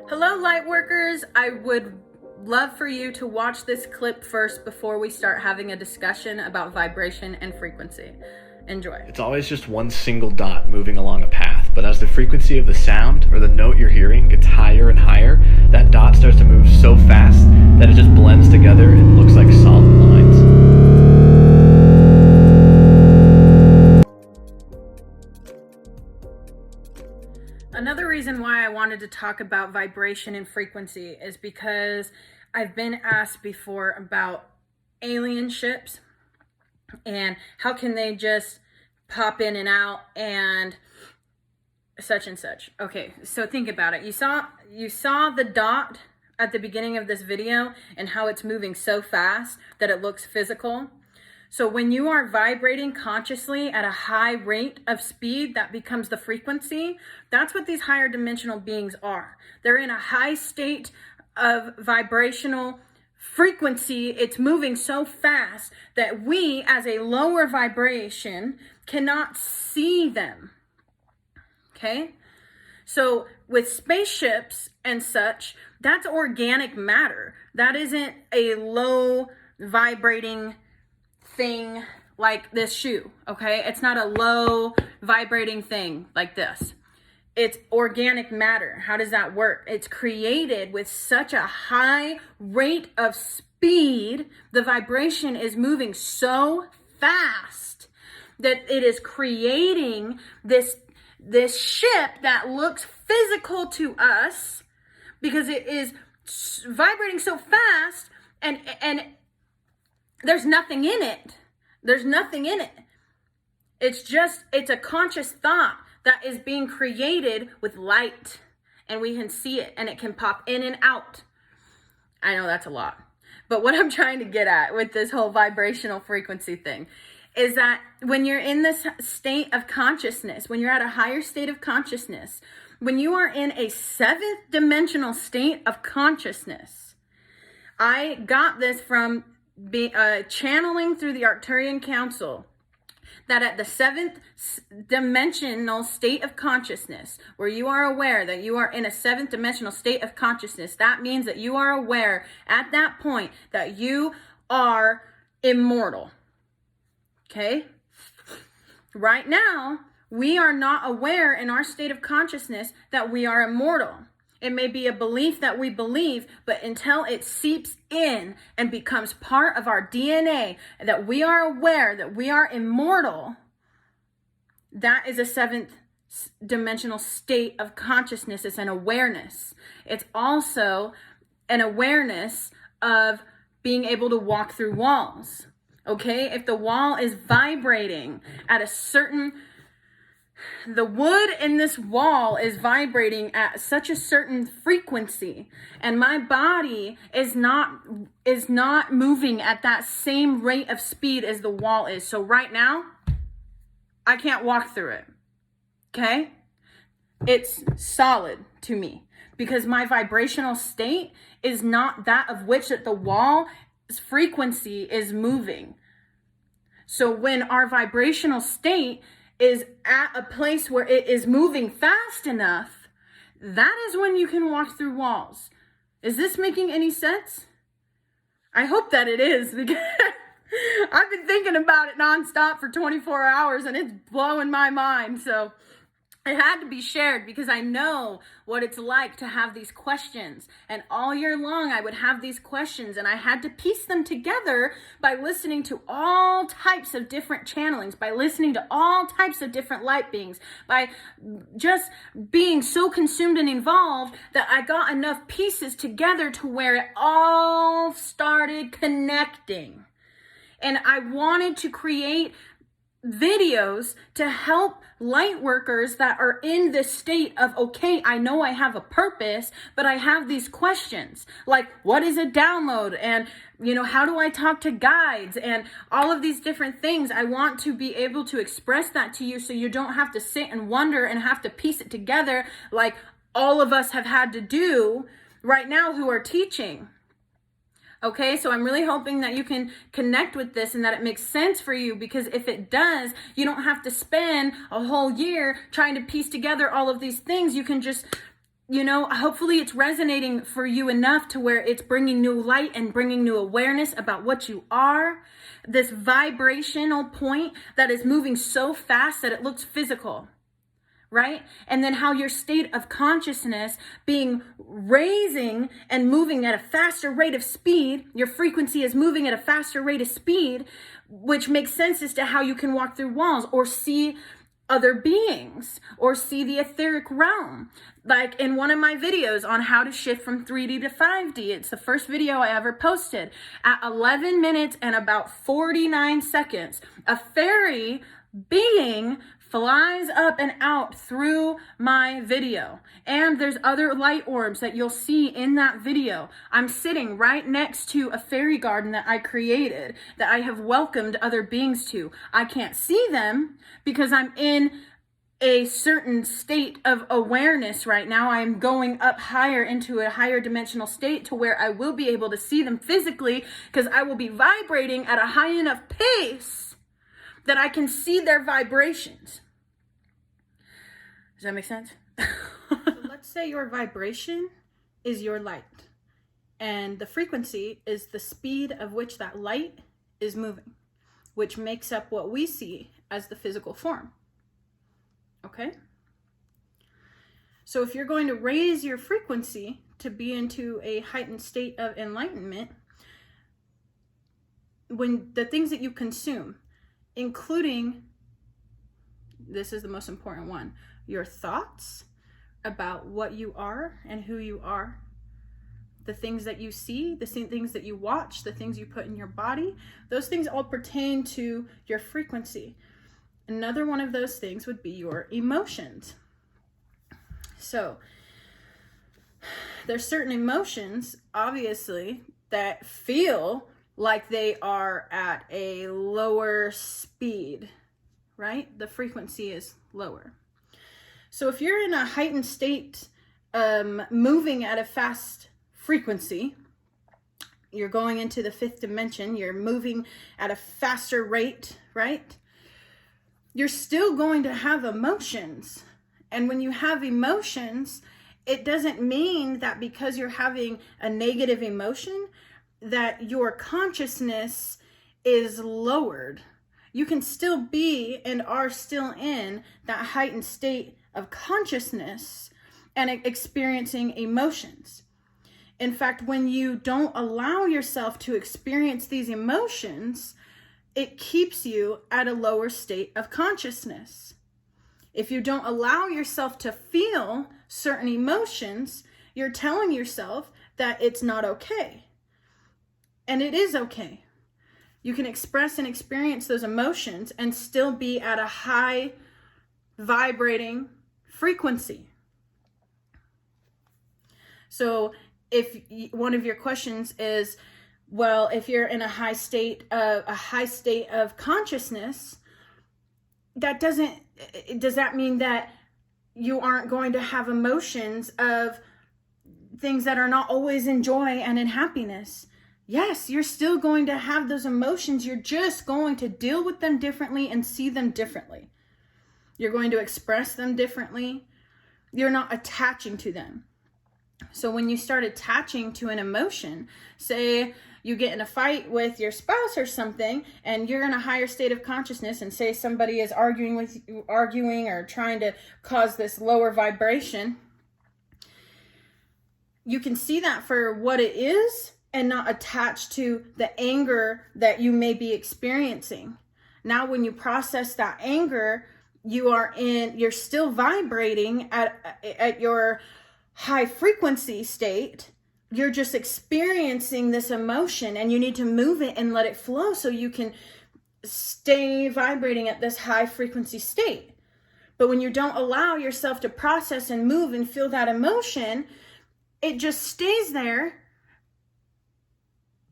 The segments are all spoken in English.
Hello, lightworkers. I would love for you to watch this clip first before we start having a discussion about vibration and frequency. Enjoy. It's always just one single dot moving along a path, but as the frequency of the sound or the note you're hearing gets higher and higher, that dot starts to move so fast that it just blends together and looks like solid lines. Another reason why I wanted to talk about vibration and frequency is because I've been asked before about alien ships and how can they just pop in and out and such and such. Okay, so think about it. You saw the dot at the beginning of this video and how it's moving so fast that it looks physical. So when you are vibrating consciously at a high rate of speed, that becomes the frequency. That's what these higher dimensional beings are. They're in a high state of vibrational frequency. It's moving so fast that we, as a lower vibration, cannot see them. Okay? So with spaceships and such, that's organic matter. That isn't a low vibrating thing like this shoe, okay? It's not a low vibrating thing like this. It's organic matter. How does that work? It's created with such a high rate of speed. The vibration is moving so fast that it is creating this ship that looks physical to us because it is vibrating so fast and there's nothing in it. There's nothing in it. It's a conscious thought that is being created with light, and we can see it, and it can pop in and out. I know that's a lot, but what I'm trying to get at with this whole vibrational frequency thing is that when you're in this state of consciousness, when you're at a higher state of consciousness, when you are in a seventh dimensional state of consciousness, I got this from channeling through the Arcturian Council, that at the seventh dimensional state of consciousness, where you are aware that you are in a seventh dimensional state of consciousness, that means that you are aware at that point that you are immortal. Okay? Right now, we are not aware in our state of consciousness that we are immortal. It may be a belief that we believe, but until it seeps in and becomes part of our DNA, that we are aware that we are immortal, that is a seventh dimensional state of consciousness. It's an awareness. It's also an awareness of being able to walk through walls. Okay? If the wall is vibrating at a certain... The wood in this wall is vibrating at such a certain frequency, and my body is not moving at that same rate of speed as the wall is. So right now, I can't walk through it. Okay? It's solid to me because my vibrational state is not that of which that the wall's frequency is moving. So when our vibrational state is at a place where it is moving fast enough, that is when you can walk through walls. Is this making any sense? I hope that it is, because I've been thinking about it nonstop for 24 hours and it's blowing my mind. So it had to be shared because I know what it's like to have these questions. And all year long, I would have these questions and I had to piece them together by listening to all types of different channelings, by listening to all types of different light beings, by just being so consumed and involved that I got enough pieces together to where it all started connecting. And I wanted to create videos to help light workers that are in this state of, okay, I know I have a purpose, but I have these questions like, what is a download? And, how do I talk to guides? And all of these different things. I want to be able to express that to you so you don't have to sit and wonder and have to piece it together like all of us have had to do right now who are teaching. Okay, so I'm really hoping that you can connect with this and that it makes sense for you, because if it does, you don't have to spend a whole year trying to piece together all of these things. You can just hopefully it's resonating for you enough to where it's bringing new light and bringing new awareness about what you are. This vibrational point that is moving so fast that it looks physical, right? And then how your state of consciousness being raising and moving at a faster rate of speed, your frequency is moving at a faster rate of speed, which makes sense as to how you can walk through walls or see other beings or see the etheric realm. Like in one of my videos on how to shift from 3D to 5D, it's the first video I ever posted. At 11 minutes and about 49 seconds, a fairy being flies up and out through my video. And there's other light orbs that you'll see in that video. I'm sitting right next to a fairy garden that I created, that I have welcomed other beings to. I can't see them because I'm in a certain state of awareness right now. I am going up higher into a higher dimensional state to where I will be able to see them physically, because I will be vibrating at a high enough pace that I can see their vibrations. Does that make sense? So let's say your vibration is your light, and the frequency is the speed of which that light is moving, which makes up what we see as the physical form. Okay? So if you're going to raise your frequency to be into a heightened state of enlightenment, when the things that you consume, including, this is the most important one, your thoughts about what you are and who you are, the things that you see, the things that you watch, the things you put in your body, those things all pertain to your frequency. Another one of those things would be your emotions. So there's certain emotions, obviously, that feel like they are at a lower speed, right? The frequency is lower. So if you're in a heightened state, moving at a fast frequency, you're going into the fifth dimension, you're moving at a faster rate, right? You're still going to have emotions. And when you have emotions, it doesn't mean that because you're having a negative emotion that your consciousness is lowered. You can still be and are still in that heightened state of consciousness and experiencing emotions. In fact, when you don't allow yourself to experience these emotions, it keeps you at a lower state of consciousness. If you don't allow yourself to feel certain emotions, you're telling yourself that it's not okay. And it is okay. You can express and experience those emotions and still be at a high vibrating frequency. So if one of your questions is, well, if you're in a high state of consciousness, does that mean that you aren't going to have emotions of things that are not always in joy and in happiness? Yes, you're still going to have those emotions. You're just going to deal with them differently and see them differently. You're going to express them differently. You're not attaching to them. So when you start attaching to an emotion, say you get in a fight with your spouse or something, and you're in a higher state of consciousness, and say somebody is arguing or trying to cause this lower vibration, you can see that for what it is and not attach to the anger that you may be experiencing. Now, when you process that anger, you're still vibrating at your high frequency state. You're just experiencing this emotion, and you need to move it and let it flow so you can stay vibrating at this high frequency state. But when you don't allow yourself to process and move and feel that emotion, it just stays there,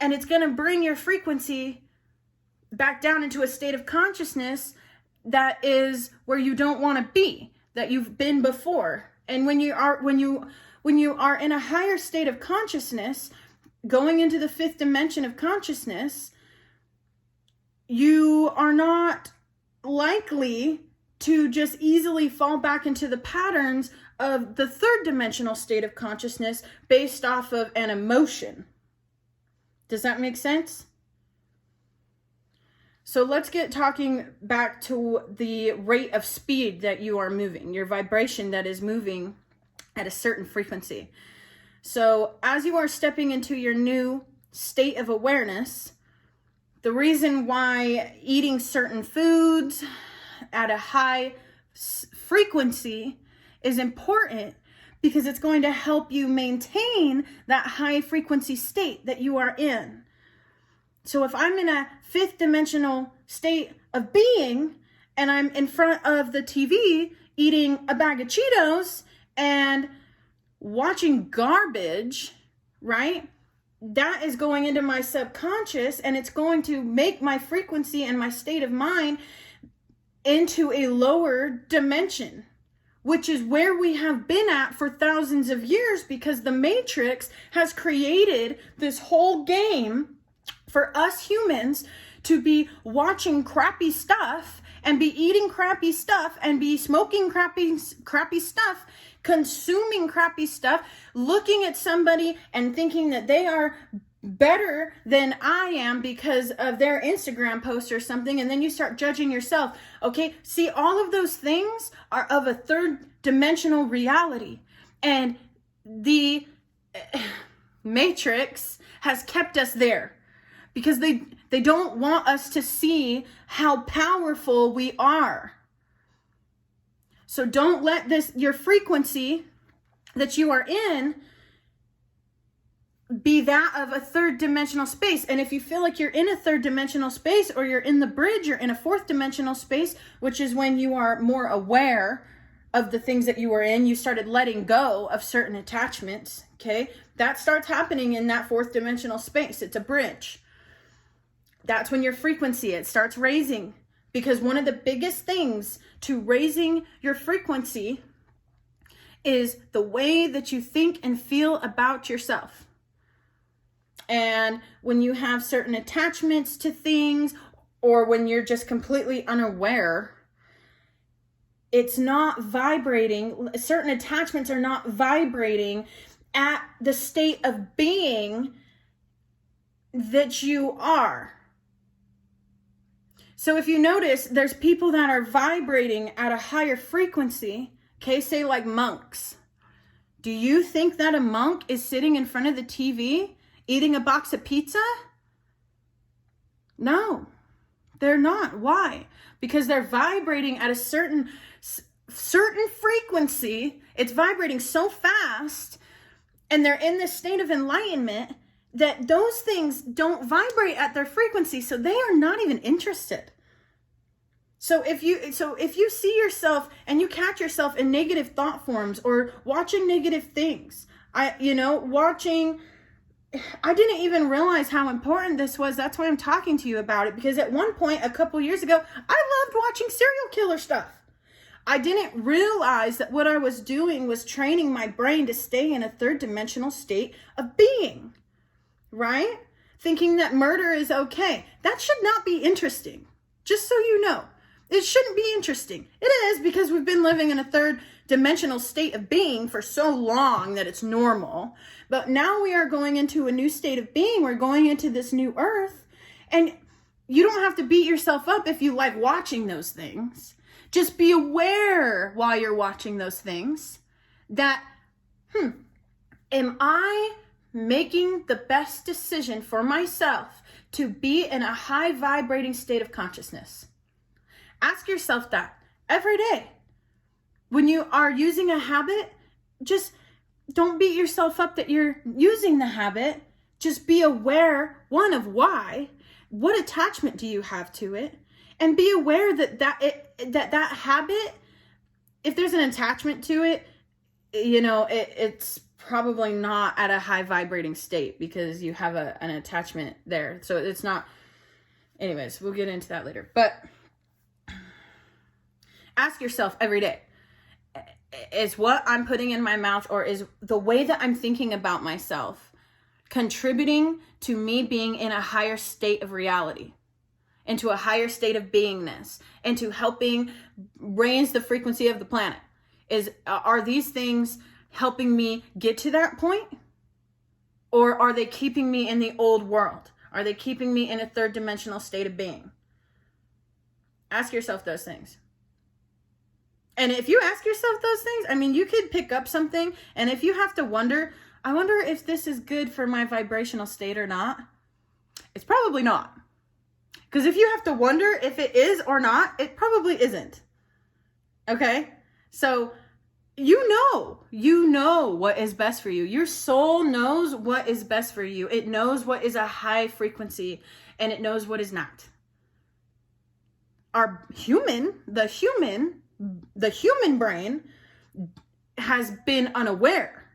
and it's going to bring your frequency back down into a state of consciousness that is where you don't want to be, that you've been before. And when you are in a higher state of consciousness, going into the fifth dimension of consciousness, you are not likely to just easily fall back into the patterns of the third dimensional state of consciousness based off of an emotion. Does that make sense? So let's get talking back to the rate of speed that you are moving, your vibration that is moving at a certain frequency. So as you are stepping into your new state of awareness, the reason why eating certain foods at a high frequency is important, because it's going to help you maintain that high frequency state that you are in. So if I'm in a fifth dimensional state of being and I'm in front of the TV eating a bag of Cheetos and watching garbage, right? That is going into my subconscious, and it's going to make my frequency and my state of mind into a lower dimension, which is where we have been at for thousands of years, because the Matrix has created this whole game for us humans to be watching crappy stuff and be eating crappy stuff and be smoking crappy stuff, consuming crappy stuff, looking at somebody and thinking that they are better than I am because of their Instagram post or something, and then you start judging yourself. Okay, see, all of those things are of a third dimensional reality, and the Matrix has kept us there because they don't want us to see how powerful we are. So don't let your frequency that you are in be that of a third dimensional space. And if you feel like you're in a third dimensional space, or you're in the bridge, you're in a fourth dimensional space, which is when you are more aware of the things that you were in, you started letting go of certain attachments, okay? That starts happening in that fourth dimensional space. It's a bridge. That's when your frequency, it starts raising. Because one of the biggest things to raising your frequency is the way that you think and feel about yourself. And when you have certain attachments to things, or when you're just completely unaware, it's not vibrating. Certain attachments are not vibrating at the state of being that you are. So if you notice, there's people that are vibrating at a higher frequency, okay, say like monks. Do you think that a monk is sitting in front of the TV eating a box of pizza? No, they're not. Why? Because they're vibrating at a certain frequency. It's vibrating so fast, and they're in this state of enlightenment that those things don't vibrate at their frequency, so they are not even interested. So if you see yourself and you catch yourself in negative thought forms, or watching negative things, I didn't even realize how important this was. That's why I'm talking to you about it, because at one point a couple years ago, I loved watching serial killer stuff. I didn't realize that what I was doing was training my brain to stay in a third dimensional state of being, right? Thinking that murder is okay. That should not be interesting. Just so you know, it shouldn't be interesting. It is, because we've been living in a third dimensional state of being for so long that it's normal. But now we are going into a new state of being. We're going into this new earth. And you don't have to beat yourself up if you like watching those things. Just be aware while you're watching those things that, am I making the best decision for myself to be in a high vibrating state of consciousness? Ask yourself that every day. When you are using a habit, just don't beat yourself up that you're using the habit. Just be aware, one, of why. What attachment do you have to it? And be aware that habit, if there's an attachment to it, it's probably not at a high vibrating state, because you have an attachment there. So it's not. Anyways, we'll get into that later. But ask yourself every day, is what I'm putting in my mouth, or is the way that I'm thinking about myself contributing to me being in a higher state of reality? into a higher state of beingness, into helping raise the frequency of the planet? Are these things helping me get to that point? Or are they keeping me in the old world? Are they keeping me in a third dimensional state of being? Ask yourself those things. And if you ask yourself those things, I mean, you could pick up something, and if you have to wonder, I wonder if this is good for my vibrational state or not, it's probably not. Because if you have to wonder if it is or not, it probably isn't. Okay? So you know what is best for you. Your soul knows what is best for you. It knows what is a high frequency, and it knows what is not. The human brain has been unaware.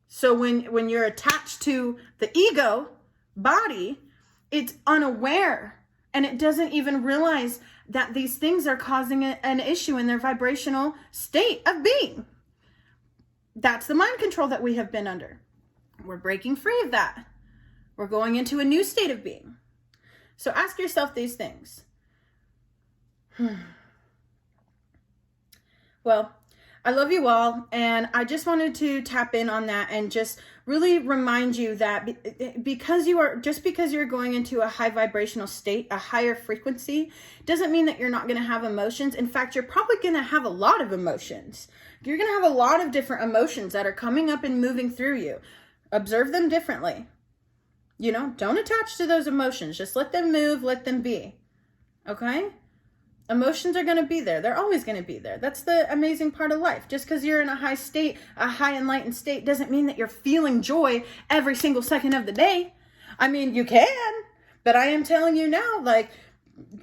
So when you're attached to the ego body, it's unaware, and it doesn't even realize that these things are causing an issue in their vibrational state of being. That's the mind control that we have been under. We're breaking free of that. We're going into a new state of being. So ask yourself these things. Well, I love you all, and I just wanted to tap in on that and just really remind you that because you're going into a high vibrational state, a higher frequency, doesn't mean that you're not going to have emotions. In fact, you're probably going to have a lot of emotions. You're going to have a lot of different emotions that are coming up and moving through you. Observe them differently. Don't attach to those emotions. Just let them move, let them be. Okay? Emotions are going to be there. They're always going to be there. That's the amazing part of life. Just because you're in a high state, a high enlightened state, doesn't mean that you're feeling joy every single second of the day. I mean, you can, but I am telling you now, like,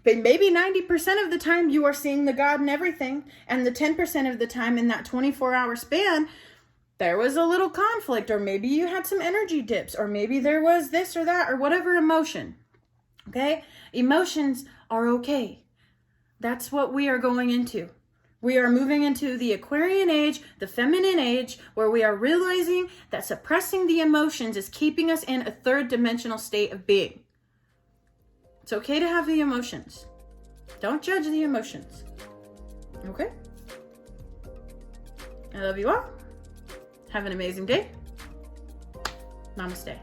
maybe 90% of the time you are seeing the God in everything, and the 10% of the time in that 24-hour span, there was a little conflict, or maybe you had some energy dips, or maybe there was this or that, or whatever emotion. Okay? Emotions are okay. That's what we are going into. We are moving into the Aquarian age, the feminine age, where we are realizing that suppressing the emotions is keeping us in a third dimensional state of being. It's okay to have the emotions. Don't judge the emotions. Okay? I love you all. Have an amazing day. Namaste.